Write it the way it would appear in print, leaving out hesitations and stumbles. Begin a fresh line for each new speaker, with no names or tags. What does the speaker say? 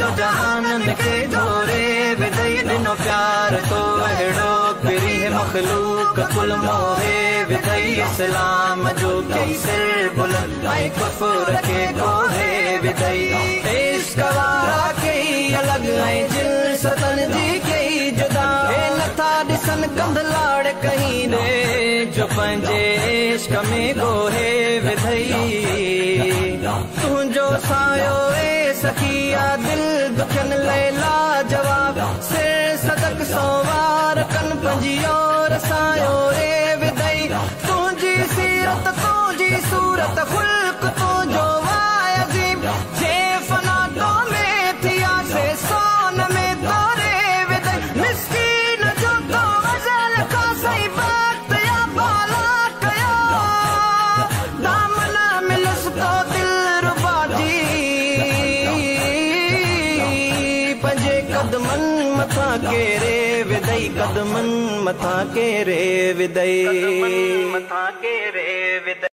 जो जहानन के जोरे विदई दिनो प्यार तो अहिड़ो पिरी मखलूक कुल मोहे विदई इस्लाम जो कई सिर बुलंद ऐं कुफर के कोहे विदई इश्क वारा कई अलग ऐं जिल्सतन जी कई जुदा हे नथा ॾिसन कंध लाड़ कहीं रे जो पंहिंजे इश्क में गोहे विधई तुंहिंजो सायो ए सखिया दिल दुखन लैला जवाब सिर सदक सोवार कन पंजी और सायो रे विधई तुंहिंजी सीरत तुंहिंजी सूरत खुल्क तुंहिंजो वाय अज़ीम जे फना तो में थिया से सोन में तोरे विधई मिस्कीन जो तो गज़ल का सही बात या बाला कयो दामन मिलस तो दिल रुबा जी पंजे कदमन मथा केरे विदई कदमन मथा केरे विदई मथा केरे विदई।